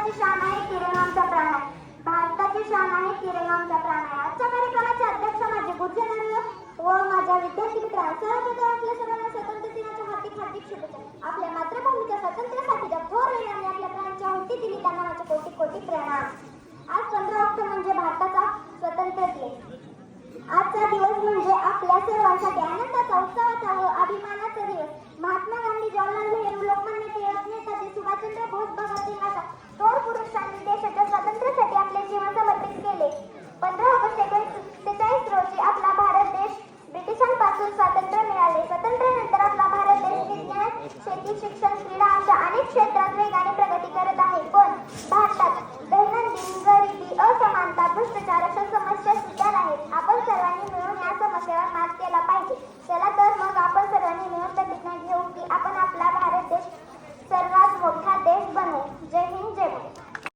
भारताची शान आहे, तिरंगा आमचा प्राण आहे. भारताची शान आहे, तिरंगा आमचा प्राण आहे. आजच्या कार्यक्रमाचे अध्यक्ष माझे गुरुजनांना व माझ्या विद्यार्थी मित्रांना सर्वप्रथम आपल्या सर्वांना स्वातंत्र्य दिनाच्या हार्दिक हार्दिक शुभेच्छा. आपल्या मातृभूमीच्या स्वातंत्र्यासाठी ज्या थोर वीरांनी आपल्या प्राणाची आहुती दिली त्यांना माझे कोटी कोटी प्रणाम. आज 15 ऑक्टोबर म्हणजे भारताचा स्वातंत्र्य दिन. आजचा दिवस म्हणजे आपल्या सर्वांसाठी आनंदाचा, उत्सवाचा व अभिमानाचा दिवस. महात्मा गांधी, जवाहरलाल नेहरू, लोकमान्य टिळक, नेताजी सुभाषचंद्र बोस, भगतसिंग अशा थोर पुरुषांनी देशाच्या स्वातंत्र्यासाठी आपले जीवन समर्पित केले. 15 ऑगस्ट 1947 रोजी आपला भारत देश ब्रिटिशांपासून स्वातंत्र्य मिळाले. स्वातंत्र्यानंतर आपला भारत देश विज्ञान, शेती, शिक्षण, क्रीडा अशा अनेक क्षेत्रात वेगाने प्रगती करत आहे. पण भारतात दैनंदिन गरिबी, असमानता, भ्रष्टाचार अशा समस्या सुद्धा आहेत. आपण सर्वांनी मिळून या समस्येवर मात केला पाहिजे. चला तर मग आपण सर्वांनी मिळून प्रतिज्ञा घेऊ की आपण आपला